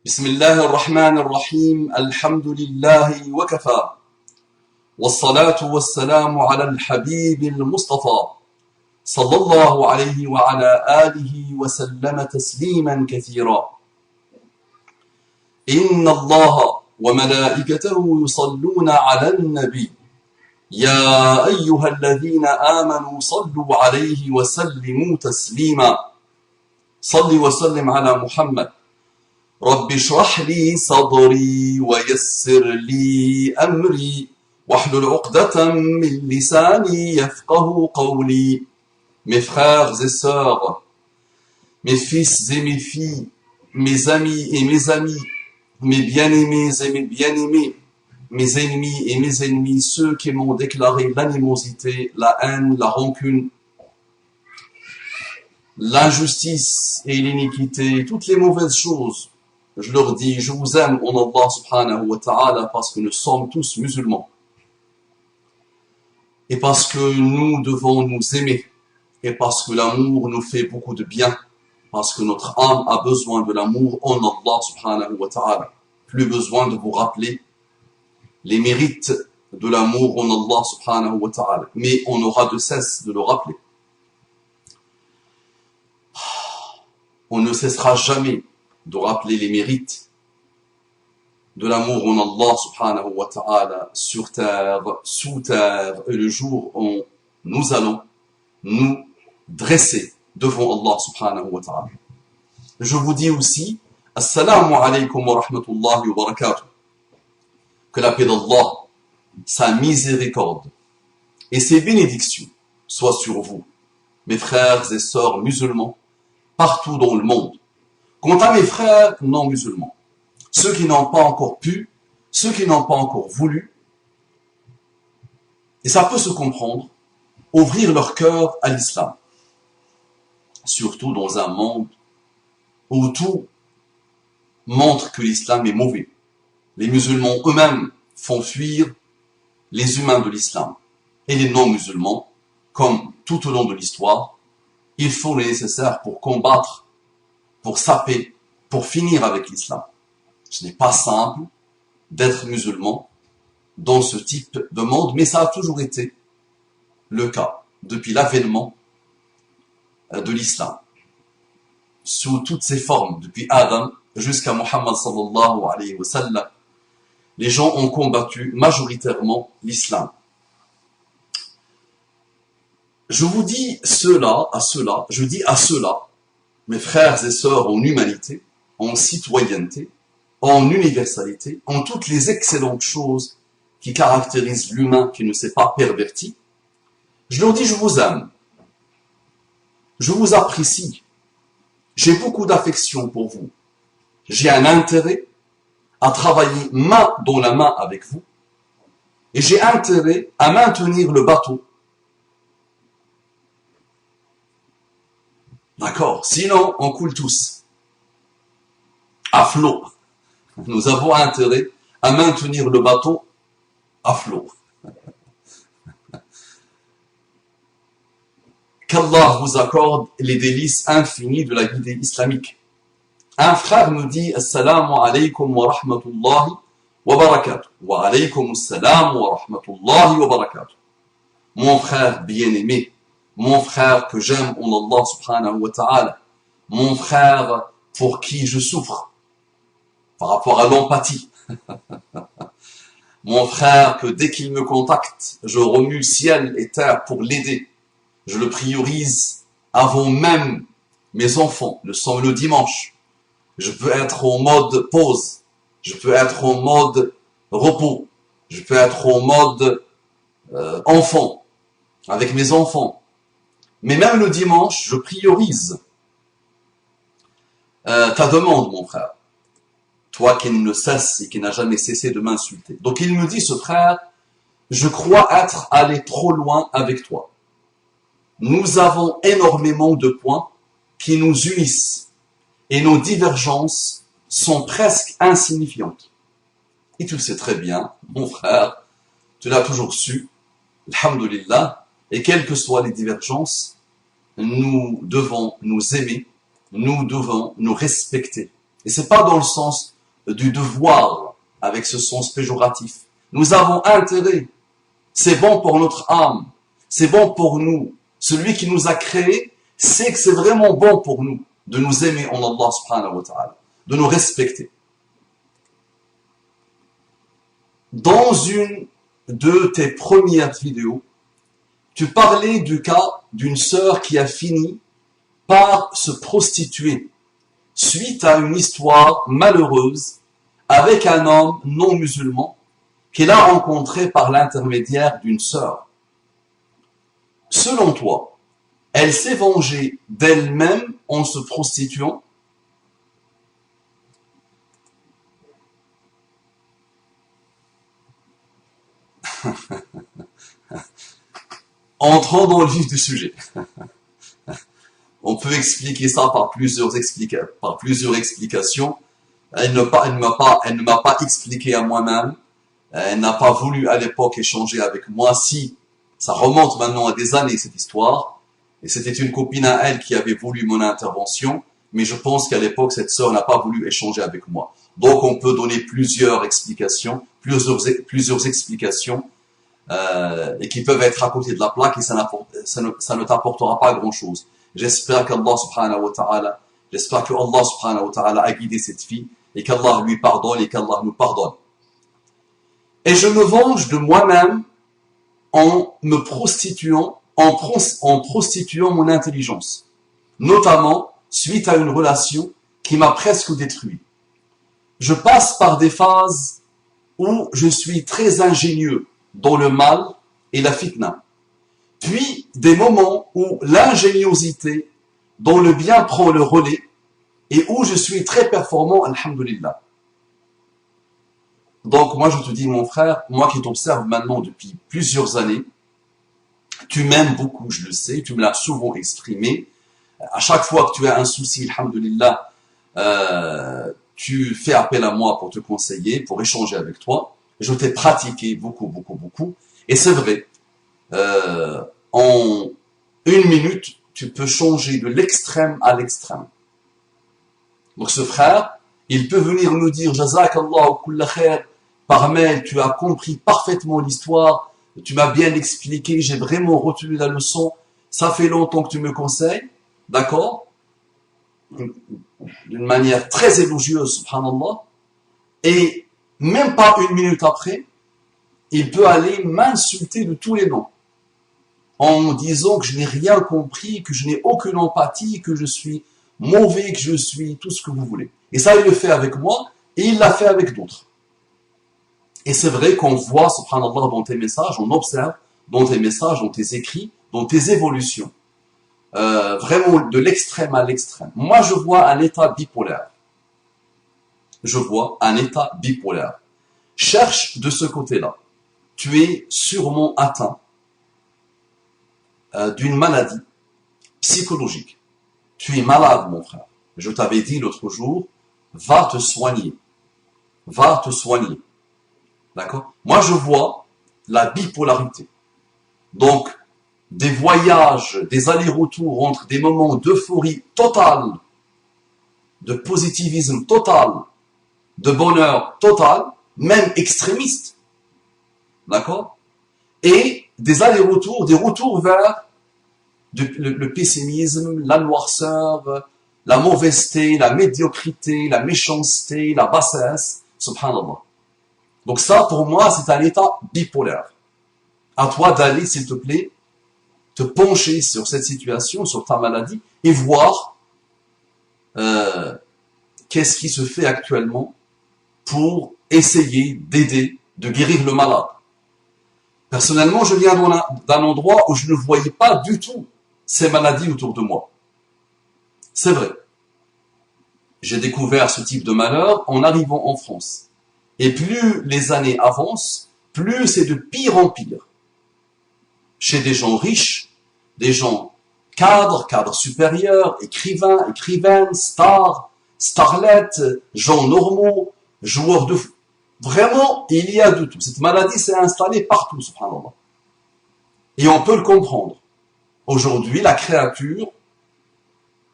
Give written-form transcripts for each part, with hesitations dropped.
بسم الله الرحمن الرحيم الحمد لله وكفى والصلاة والسلام على الحبيب المصطفى صلى الله عليه وعلى آله وسلم تسليما كثيرا إن الله وملائكته يصلون على النبي يا أيها الذين آمنوا صلوا عليه وسلموا تسليما صل وسلم على محمد رب اشرح لي صدري ويسر لي أمري واحلل عقدة من لساني يفقه قولي. Mes frères et sœurs, mes fils et mes filles, mes amis et mes amis, mes bien-aimés et mes bien-aimés, mes ennemis et mes ennemis, ceux qui m'ont déclaré l'animosité, la haine, la rancune, l'injustice et l'iniquité, toutes les mauvaises choses, je leur dis, je vous aime en Allah subhanahu wa ta'ala parce que nous sommes tous musulmans. Et parce que nous devons nous aimer. Et parce que l'amour nous fait beaucoup de bien. Parce que notre âme a besoin de l'amour en Allah subhanahu wa ta'ala. Plus besoin de vous rappeler les mérites de l'amour en Allah subhanahu wa ta'ala. Mais on aura de cesse de le rappeler. On ne cessera jamais de rappeler les mérites de l'amour en Allah subhanahu wa ta'ala sur terre, sous terre, et le jour où nous allons nous dresser devant Allah subhanahu wa ta'ala. Je vous dis aussi, Assalamu alaikum wa rahmatullahi wa barakatuh. Que la paix d'Allah, sa miséricorde et ses bénédictions soient sur vous, mes frères et sœurs musulmans, partout dans le monde. Quant à mes frères non musulmans, ceux qui n'ont pas encore pu, ceux qui n'ont pas encore voulu, et ça peut se comprendre, ouvrir leur cœur à l'islam. Surtout dans un monde où tout montre que l'islam est mauvais. Les musulmans eux-mêmes font fuir les humains de l'islam. Et les non-musulmans, comme tout au long de l'histoire, ils font le nécessaire pour combattre, pour saper, pour finir avec l'islam. Ce n'est pas simple d'être musulman dans ce type de monde, mais ça a toujours été le cas depuis l'avènement de l'islam, sous toutes ses formes, depuis Adam jusqu'à Muhammad sallallahu alayhi wa sallam. Les gens ont combattu majoritairement l'islam. Je vous dis je dis à cela, mes frères et sœurs en humanité, en citoyenneté, en universalité, en toutes les excellentes choses qui caractérisent l'humain qui ne s'est pas perverti, je leur dis, je vous aime, je vous apprécie, j'ai beaucoup d'affection pour vous, j'ai un intérêt à travailler main dans la main avec vous, et j'ai intérêt à maintenir le bateau. D'accord? Sinon, on coule tous à flot. Nous avons intérêt à maintenir le bateau à flot. Qu'Allah vous accorde les délices infinies de la guidée islamique. Un frère me dit Assalamu alaikum wa rahmatullahi wa barakatuh. Wa alaikum assalam wa rahmatullahi wa barakatuh. Mon frère bien-aimé, mon frère que j'aime en Allah subhanahu wa ta'ala, mon frère pour qui je souffre, par rapport à l'empathie. Mon frère que dès qu'il me contacte, je remue ciel et terre pour l'aider. Je le priorise avant même mes enfants, le dimanche. Je peux être en mode pause, je peux être en mode repos, je peux être en mode enfant, avec mes enfants. Mais même le dimanche, je priorise ta demande, mon frère. Toi qui ne cesse et qui n'a jamais cessé de m'insulter. Donc il me dit, ce frère, je crois être allé trop loin avec toi. Nous avons énormément de points qui nous unissent et nos divergences sont presque insignifiantes. Et tu le sais très bien, mon frère, tu l'as toujours su, alhamdulillah, et quelles que soient les divergences, nous devons nous aimer, nous devons nous respecter. Et c'est pas dans le sens du devoir, avec ce sens péjoratif. Nous avons intérêt. C'est bon pour notre âme. C'est bon pour nous. Celui qui nous a créés sait que c'est vraiment bon pour nous de nous aimer en Allah subhanahu wa ta'ala, de nous respecter. Dans une de tes premières vidéos, tu parlais du cas d'une sœur qui a fini par se prostituer suite à une histoire malheureuse avec un homme non musulman qu'elle a rencontré par l'intermédiaire d'une sœur. Selon toi, elle s'est vengée d'elle-même en se prostituant? Entrons dans le vif du sujet. On peut expliquer ça par plusieurs explications. Elle ne m'a pas expliqué à moi-même. Elle n'a pas voulu à l'époque échanger avec moi. Si, ça remonte maintenant à des années cette histoire. Et c'était une copine à elle qui avait voulu mon intervention. Mais je pense qu'à l'époque, cette sœur n'a pas voulu échanger avec moi. Donc on peut donner plusieurs explications, et qui peuvent être à côté de la plaque et ça ne t'apportera pas grand-chose. J'espère que Allah subhanahu wa ta'ala a guidé cette fille et qu'Allah lui pardonne et qu'Allah nous pardonne. Et je me venge de moi-même en me prostituant, en prostituant mon intelligence, notamment suite à une relation qui m'a presque détruit. Je passe par des phases où je suis très ingénieux dans le mal et la fitna. Puis des moments où l'ingéniosité dans le bien prend le relais et où je suis très performant, alhamdulillah. Donc moi je te dis mon frère, moi qui t'observe maintenant depuis plusieurs années, tu m'aimes beaucoup, je le sais, tu me l'as souvent exprimé. À chaque fois que tu as un souci, alhamdulillah, tu fais appel à moi pour te conseiller, pour échanger avec toi. Je t'ai pratiqué beaucoup. Et c'est vrai, en une minute, tu peux changer de l'extrême à l'extrême. Donc ce frère, il peut venir nous dire « Jazakallahu kulla khair » par mail, tu as compris parfaitement l'histoire, tu m'as bien expliqué, j'ai vraiment retenu la leçon, ça fait longtemps que tu me conseilles, d'accord? D'une manière très élogieuse, subhanallah, et même pas une minute après, il peut aller m'insulter de tous les noms, en disant que je n'ai rien compris, que je n'ai aucune empathie, que je suis mauvais, que je suis tout ce que vous voulez. Et ça, il le fait avec moi, et il l'a fait avec d'autres. Et c'est vrai qu'on voit, subhanallah, dans tes messages, on observe dans tes messages, dans tes écrits, dans tes évolutions, vraiment de l'extrême à l'extrême. Moi, je vois un état bipolaire. Cherche de ce côté-là. Tu es sûrement atteint d'une maladie psychologique. Tu es malade, mon frère. Je t'avais dit l'autre jour, va te soigner. D'accord? Moi, je vois la bipolarité. Donc, des voyages, des allers-retours entre des moments d'euphorie totale, de positivisme total, de bonheur total, même extrémiste. D'accord? Et des allers-retours, des retours vers le pessimisme, la noirceur, la mauvaiseté, la médiocrité, la méchanceté, la bassesse, subhanallah. Donc ça, pour moi, c'est un état bipolaire. À toi d'aller, s'il te plaît, te pencher sur cette situation, sur ta maladie, et voir qu'est-ce qui se fait actuellement pour essayer d'aider, de guérir le malade. Personnellement, je viens d'un endroit où je ne voyais pas du tout ces maladies autour de moi. C'est vrai. J'ai découvert ce type de malheur en arrivant en France. Et plus les années avancent, plus c'est de pire en pire. Chez des gens riches, des gens cadres supérieurs, écrivaines, stars, starlettes, gens normaux, joueurs de foot. Vraiment, il y a de tout. Cette maladie s'est installée partout, subhanallah. Et on peut le comprendre. Aujourd'hui, la créature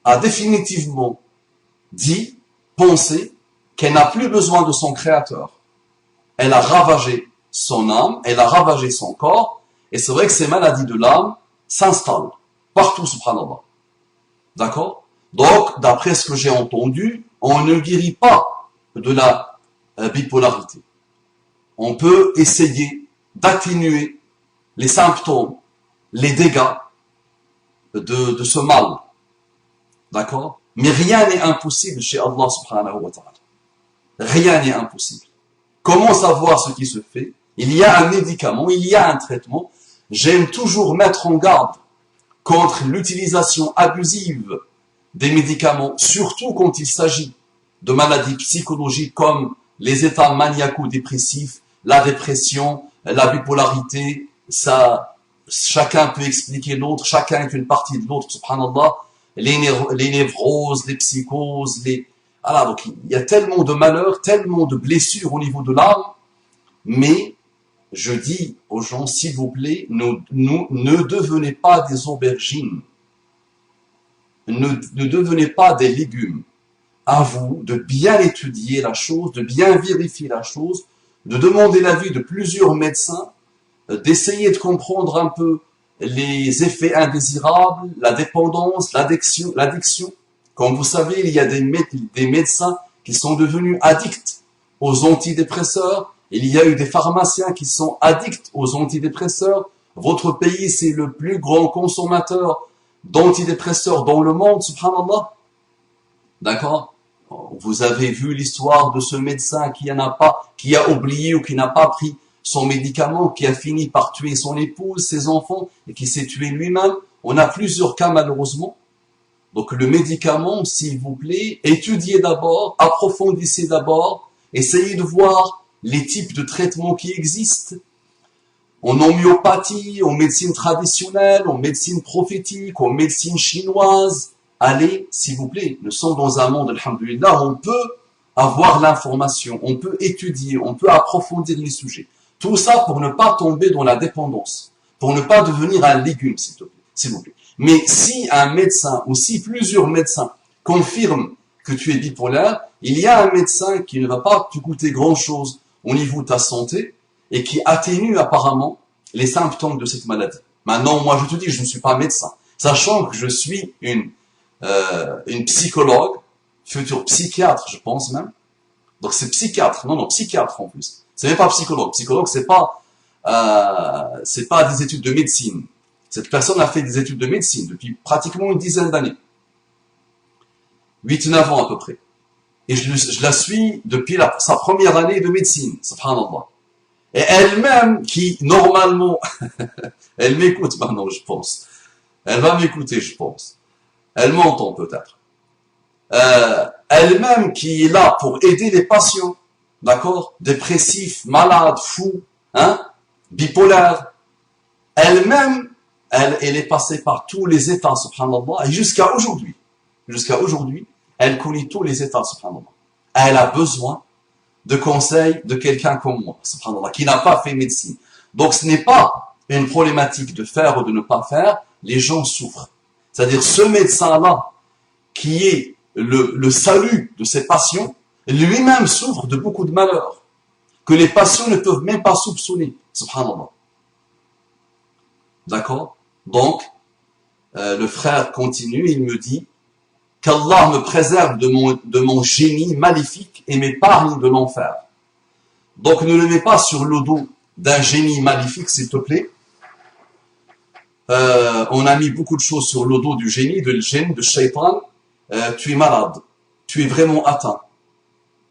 a définitivement dit penser qu'elle n'a plus besoin de son créateur. Elle a ravagé son âme, elle a ravagé son corps, et c'est vrai que ces maladies de l'âme s'installent partout, subhanallah. D'accord? Donc, d'après ce que j'ai entendu, on ne guérit pas de la bipolarité. On peut essayer d'atténuer les symptômes, les dégâts de ce mal. D'accord? Mais rien n'est impossible chez Allah subhanahu wa ta'ala. Rien n'est impossible. Comment savoir ce qui se fait? Il y a un médicament, il y a un traitement. J'aime toujours mettre en garde contre l'utilisation abusive des médicaments, surtout quand il s'agit de maladies psychologiques comme les états maniaco-dépressifs, la dépression, la bipolarité. Ça, chacun peut expliquer l'autre, chacun est une partie de l'autre, subhanallah. Les névroses, les psychoses, voilà, donc il y a tellement de malheurs, tellement de blessures au niveau de l'âme, mais je dis aux gens, s'il vous plaît, ne devenez pas des aubergines, ne devenez pas des légumes. À vous de bien étudier la chose, de bien vérifier la chose, de demander l'avis de plusieurs médecins, d'essayer de comprendre un peu les effets indésirables, la dépendance, l'addiction. Comme vous savez, il y a des médecins qui sont devenus addicts aux antidépresseurs. Il y a eu des pharmaciens qui sont addicts aux antidépresseurs. Votre pays, c'est le plus grand consommateur d'antidépresseurs dans le monde, subhanallah. D'accord? Vous avez vu l'histoire de ce médecin qui a oublié ou qui n'a pas pris son médicament, qui a fini par tuer son épouse, ses enfants, et qui s'est tué lui-même. On a plusieurs cas malheureusement. Donc le médicament, s'il vous plaît, étudiez d'abord, approfondissez d'abord, essayez de voir les types de traitements qui existent. En homéopathie, en médecine traditionnelle, en médecine prophétique, en médecine chinoise. Allez, s'il vous plaît, nous sommes dans un monde, alhamdoulilah, on peut avoir l'information, on peut étudier, on peut approfondir les sujets. Tout ça pour ne pas tomber dans la dépendance, pour ne pas devenir un légume, s'il vous plaît. Mais si un médecin ou si plusieurs médecins confirment que tu es bipolaire, il y a un médecin qui ne va pas te coûter grand-chose au niveau de ta santé et qui atténue apparemment les symptômes de cette maladie. Maintenant, moi je te dis, je ne suis pas médecin, sachant que je suis une psychologue, futur psychiatre, je pense même. Donc c'est psychiatre, non, psychiatre en plus. C'est même pas psychologue. Psychologue, c'est pas des études de médecine. Cette personne a fait des études de médecine depuis pratiquement une dizaine d'années. 8-9 ans à peu près. Et je la suis depuis sa première année de médecine, subhanallah. Et elle-même, qui normalement, elle m'écoute maintenant, je pense. Elle va m'écouter, je pense. Elle m'entend peut-être. Elle-même qui est là pour aider les patients, d'accord, dépressifs, malades, fous, bipolaires. Elle-même, elle est passée par tous les états, subhanallah, et jusqu'à aujourd'hui, elle connaît tous les états, subhanallah. Elle a besoin de conseils de quelqu'un comme moi, subhanallah, qui n'a pas fait médecine. Donc ce n'est pas une problématique de faire ou de ne pas faire, les gens souffrent. C'est-à-dire ce médecin-là, qui est le salut de ses patients, lui-même souffre de beaucoup de malheurs, que les patients ne peuvent même pas soupçonner, subhanallah. D'accord? Donc, le frère continue, il me dit qu'Allah me préserve de mon génie maléfique et m'épargne de l'enfer. Donc ne le mets pas sur le dos d'un génie maléfique, s'il te plaît. On a mis beaucoup de choses sur le dos du génie, de djinn, de shaitan. Tu es malade, tu es vraiment atteint.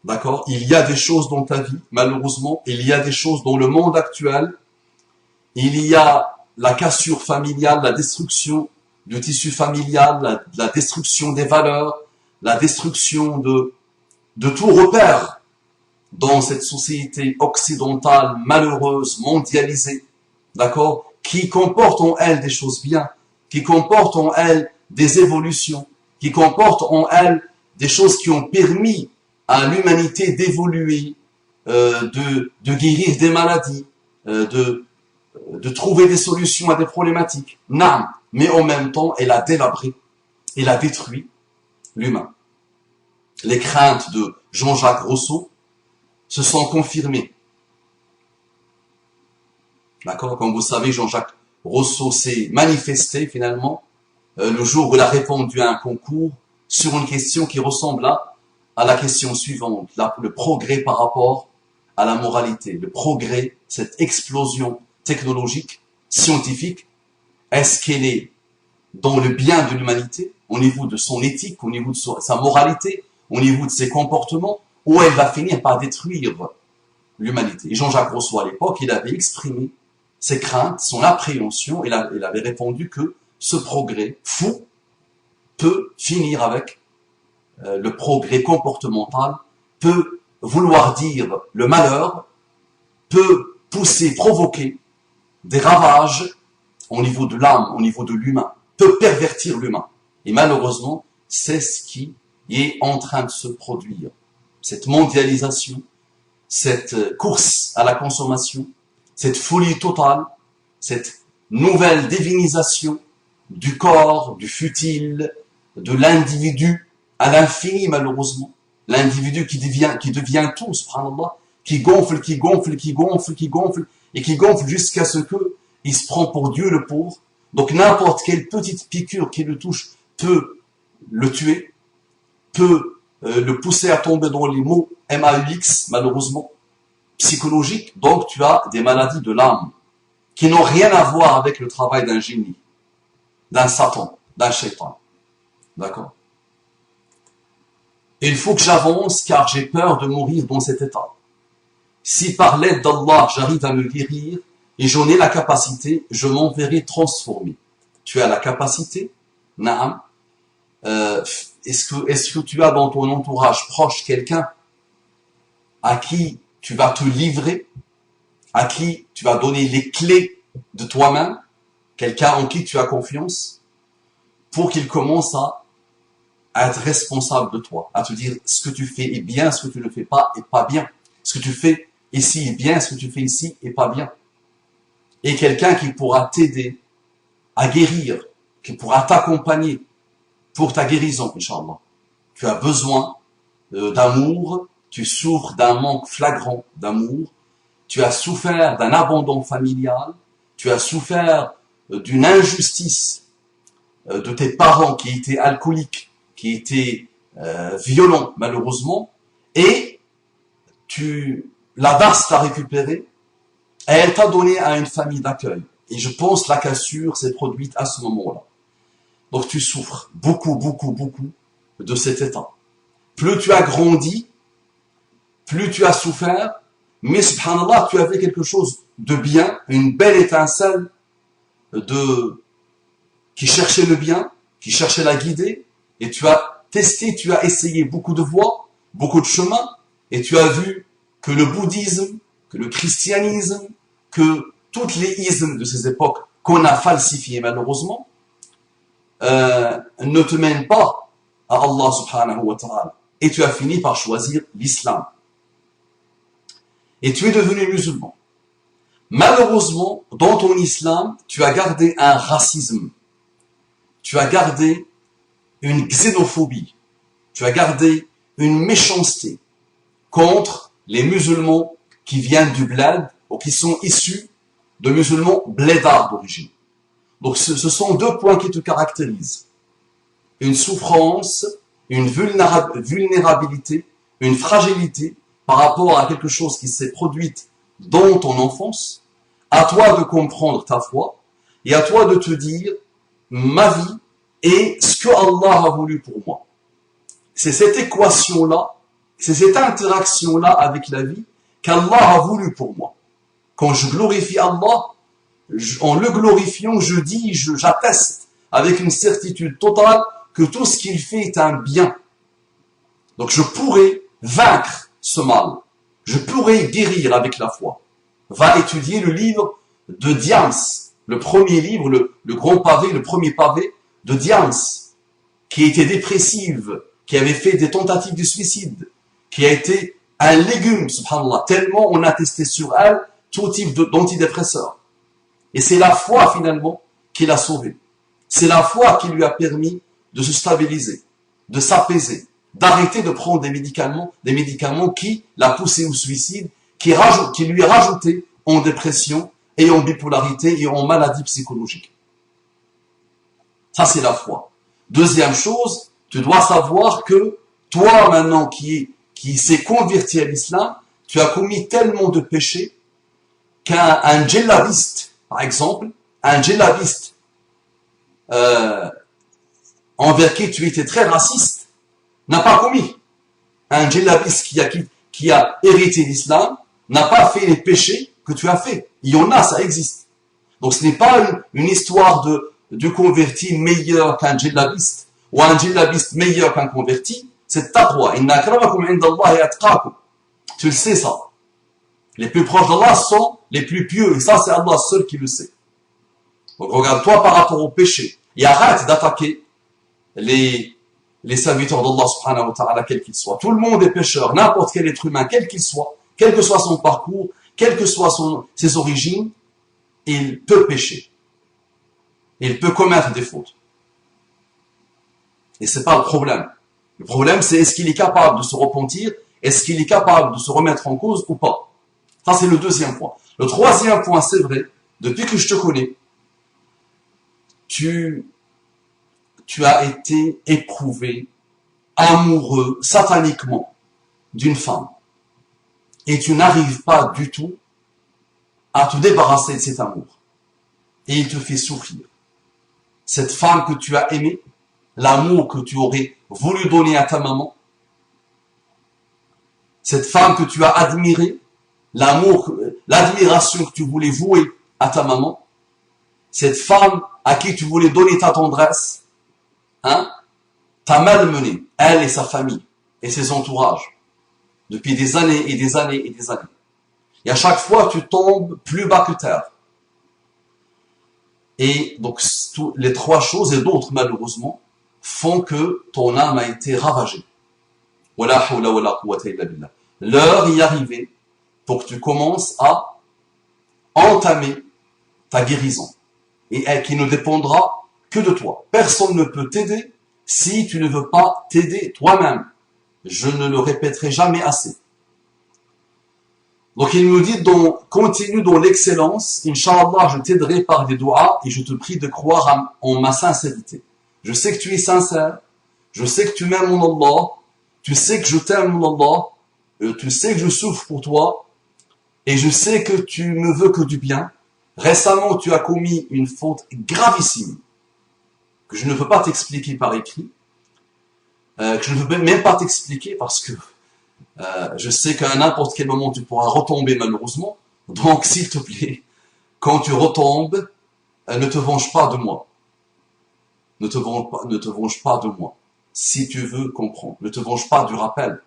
D'accord? Il y a des choses dans ta vie, malheureusement, il y a des choses dans le monde actuel. Il y a la cassure familiale, la destruction du tissu familial, la destruction des valeurs, la destruction de tout repère dans cette société occidentale, malheureuse, mondialisée, d'accord, qui comporte en elle des choses bien, qui comporte en elle des évolutions, qui comporte en elle des choses qui ont permis à l'humanité d'évoluer, de guérir des maladies, de trouver des solutions à des problématiques. Non, mais en même temps, elle a délabré, elle a détruit l'humain. les craintes de Jean-Jacques Rousseau se sont confirmées. D'accord? Comme vous savez, Jean-Jacques Rousseau s'est manifesté finalement le jour où il a répondu à un concours sur une question qui ressemble à la question suivante, le progrès par rapport à la moralité, le progrès, cette explosion technologique, scientifique, est-ce qu'elle est dans le bien de l'humanité, au niveau de son éthique, au niveau de sa moralité, au niveau de ses comportements, ou elle va finir par détruire l'humanité? Et Jean-Jacques Rousseau, à l'époque, il avait exprimé ses craintes, son appréhension, et il avait répondu que ce progrès fou peut finir avec le progrès comportemental, peut vouloir dire le malheur, peut pousser, provoquer des ravages au niveau de l'âme, au niveau de l'humain, peut pervertir l'humain. Et malheureusement, c'est ce qui est en train de se produire. Cette mondialisation, cette course à la consommation, cette folie totale, cette nouvelle divinisation du corps, du futile, de l'individu à l'infini malheureusement. L'individu qui devient tout, subhanallah, qui gonfle, et qui gonfle jusqu'à ce que il se prend pour Dieu le pauvre. Donc n'importe quelle petite piqûre qui le touche peut le tuer, peut le pousser à tomber dans les mots MAUX, malheureusement, psychologiques. Donc tu as des maladies de l'âme qui n'ont rien à voir avec le travail d'un génie, d'un Satan, d'un shaitan. D'accord? Il faut que j'avance car j'ai peur de mourir dans cet état. Si par l'aide d'Allah j'arrive à me guérir et j'en ai la capacité, je m'en verrai transformé. Tu as la capacité, Naam. Est-ce que tu as dans ton entourage proche quelqu'un à qui tu vas te livrer, à qui tu vas donner les clés de toi-même, quelqu'un en qui tu as confiance, pour qu'il commence à être responsable de toi, à te dire ce que tu fais est bien, ce que tu ne fais pas est pas bien, ce que tu fais ici est bien, ce que tu fais ici est pas bien. Et quelqu'un qui pourra t'aider à guérir, qui pourra t'accompagner pour ta guérison, Inch'Allah. Tu as besoin d'amour, tu souffres d'un manque flagrant d'amour, tu as souffert d'un abandon familial, tu as souffert d'une injustice de tes parents qui étaient alcooliques, qui étaient violents malheureusement, et la DAS t'a récupéré, et elle t'a donné à une famille d'accueil. Et je pense la cassure s'est produite à ce moment-là. Donc tu souffres beaucoup de cet état. Plus tu as grandi, plus tu as souffert, mais subhanallah, tu avais quelque chose de bien, une belle étincelle qui cherchait le bien, qui cherchait la guider, et tu as testé, tu as essayé beaucoup de voies, beaucoup de chemins, et tu as vu que le bouddhisme, que le christianisme, que toutes les ismes de ces époques qu'on a falsifiées malheureusement, ne te mènent pas à Allah subhanahu wa ta'ala. Et tu as fini par choisir l'islam. Et tu es devenu musulman. Malheureusement, dans ton islam, tu as gardé un racisme. Tu as gardé une xénophobie. Tu as gardé une méchanceté contre les musulmans qui viennent du bled ou qui sont issus de musulmans blédards d'origine. Donc ce sont deux points qui te caractérisent. Une souffrance, une vulnérabilité, une fragilité par rapport à quelque chose qui s'est produite dans ton enfance. À toi de comprendre ta foi et à toi de te dire ma vie est ce que Allah a voulu pour moi. C'est cette équation-là, c'est cette interaction-là avec la vie qu'Allah a voulu pour moi. Quand je glorifie Allah, en le glorifiant, je dis, j'atteste avec une certitude totale que tout ce qu'il fait est un bien. Donc je pourrais vaincre ce mal. Je pourrais guérir avec la foi. Va étudier le livre de Diams, le premier livre, le grand pavé, le premier pavé de Diams, qui était dépressive, qui avait fait des tentatives de suicide, qui a été un légume, subhanallah, tellement on a testé sur elle tout type d'antidépresseurs. Et c'est la foi finalement qui l'a sauvé. C'est la foi qui lui a permis de se stabiliser, de s'apaiser, d'arrêter de prendre des médicaments qui l'a poussé au suicide, qui lui a rajouté en dépression et en bipolarité et en maladie psychologique. Ça, c'est la foi. Deuxième chose, tu dois savoir que toi, maintenant, qui s'est converti à l'islam, tu as commis tellement de péchés qu'un djellabiste, par exemple, un djellabiste envers qui tu étais très raciste, n'a pas commis. Un djellabiste qui a hérité l'islam n'a pas fait les péchés que tu as fait. Il y en a, ça existe. Donc ce n'est pas une histoire de converti meilleur qu'un djellabiste ou un djellabiste meilleur qu'un converti. C'est taqwa. Inna akramakum indallahi atqakum. Tu le sais ça. Les plus proches d'Allah sont les plus pieux. Et ça, c'est Allah seul qui le sait. Donc regarde-toi par rapport au péché. Et arrête d'attaquer les serviteurs d'Allah subhanahu wa ta'ala, quels qu'ils soient. Tout le monde est pécheur. N'importe quel être humain, quel qu'il soit, quel que soit son parcours, quelles que soient ses origines, il peut pécher. Il peut commettre des fautes. Et c'est pas le problème. Le problème, c'est est-ce qu'il est capable de se repentir? Est-ce qu'il est capable de se remettre en cause ou pas? Ça, c'est le deuxième point. Le troisième point, c'est vrai, depuis que je te connais, tu as été éprouvé, amoureux, sataniquement, d'une femme. Et tu n'arrives pas du tout à te débarrasser de cet amour. Et il te fait souffrir. Cette femme que tu as aimée, l'amour que tu aurais voulu donner à ta maman, cette femme que tu as admirée, l'admiration que tu voulais vouer à ta maman, cette femme à qui tu voulais donner ta tendresse, t'a malmené, elle et sa famille, et ses entourages, depuis des années et des années et des années. Et à chaque fois, tu tombes plus bas que terre. Et donc, les trois choses, et d'autres malheureusement, font que ton âme a été ravagée. Wala hawla wala quwwata illa billah. L'heure y arrivée pour que tu commences à entamer ta guérison. Et qui ne dépendra que de toi. Personne ne peut t'aider si tu ne veux pas t'aider toi-même. Je ne le répéterai jamais assez. Donc il nous dit, continue dans l'excellence, Inch'Allah, je t'aiderai par des doigts et je te prie de croire en ma sincérité. Je sais que tu es sincère, je sais que tu m'aimes mon Allah, tu sais que je t'aime mon Allah, tu sais que je souffre pour toi et je sais que tu me veux que du bien. Récemment, tu as commis une faute gravissime que je ne peux pas t'expliquer par écrit, que je ne peux même pas t'expliquer parce que je sais qu'à n'importe quel moment tu pourras retomber malheureusement. Donc s'il te plaît, quand tu retombes, ne te venge pas de moi. Ne te venge pas de moi. Si tu veux comprendre, ne te venge pas du rappel.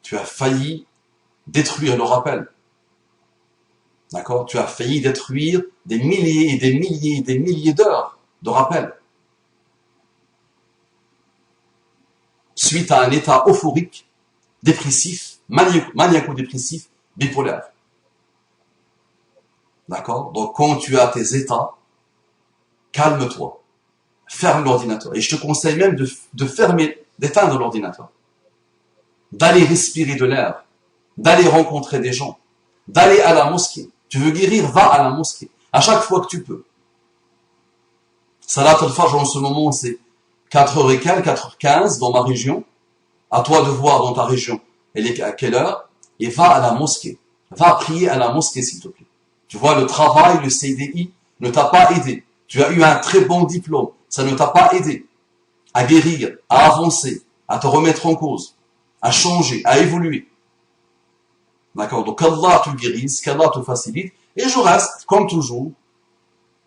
Tu as failli détruire le rappel. D'accord? Tu as failli détruire des milliers et des milliers et des milliers d'heures de rappel. Suite à un état euphorique, dépressif, maniaco-dépressif, bipolaire. D'accord? Donc quand tu as tes états, calme-toi. Ferme l'ordinateur. Et je te conseille même d'éteindre l'ordinateur. D'aller respirer de l'air. D'aller rencontrer des gens. D'aller à la mosquée. Tu veux guérir, va à la mosquée. À chaque fois que tu peux. Salat al-Fajr en ce moment, c'est 4h15, 4h15 dans ma région. À toi de voir dans ta région, elle est à quelle heure, et va à la mosquée. Va prier à la mosquée, s'il te plaît. Tu vois, le travail, le CDI ne t'a pas aidé. Tu as eu un très bon diplôme. Ça ne t'a pas aidé à guérir, à avancer, à te remettre en cause, à changer, à évoluer. D'accord? Donc, qu'Allah te guérisse, qu'Allah te facilite, et je reste, comme toujours,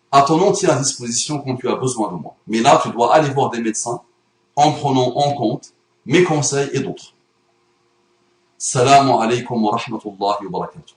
à ton entière disposition quand tu as besoin de moi. Mais là, tu dois aller voir des médecins en prenant en compte mes conseils et d'autres. Salam alaikum wa rahmatullahi wa barakatuh.